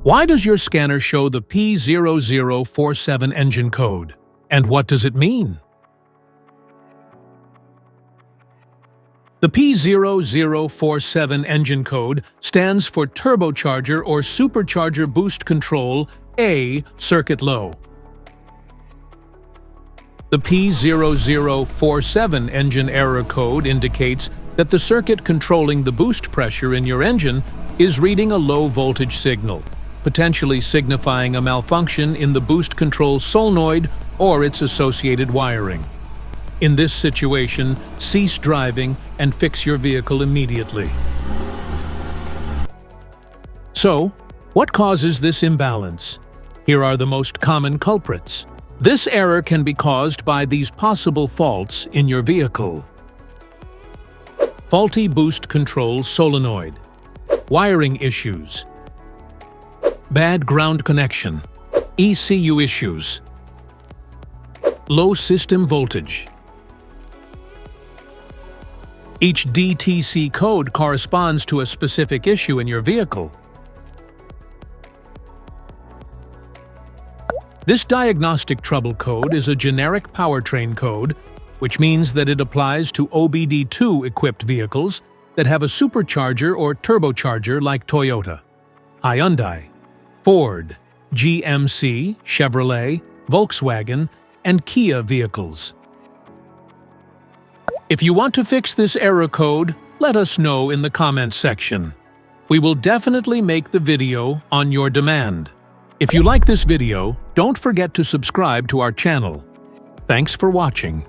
Why does your scanner show the P0047 engine code? And what does it mean? The P0047 engine code stands for Turbocharger or Supercharger Boost Control A circuit low. The P0047 engine error code indicates that the circuit controlling the boost pressure in your engine is reading a low voltage signal, potentially signifying a malfunction in the boost control solenoid or its associated wiring. In this situation, cease driving and fix your vehicle immediately. So, what causes this imbalance? Here are the most common culprits. This error can be caused by these possible faults in your vehicle. Faulty boost control solenoid. Wiring issues. Bad ground connection. ECU issues. Low system voltage. Each DTC code corresponds to a specific issue in your vehicle. This diagnostic trouble code is a generic powertrain code, which means that it applies to OBD2-equipped vehicles that have a supercharger or turbocharger like Toyota, Hyundai, Ford, GMC, Chevrolet, Volkswagen, and Kia vehicles. If you want to fix this error code, let us know in the comments section. We will definitely make the video on your demand. If you like this video, don't forget to subscribe to our channel. Thanks for watching.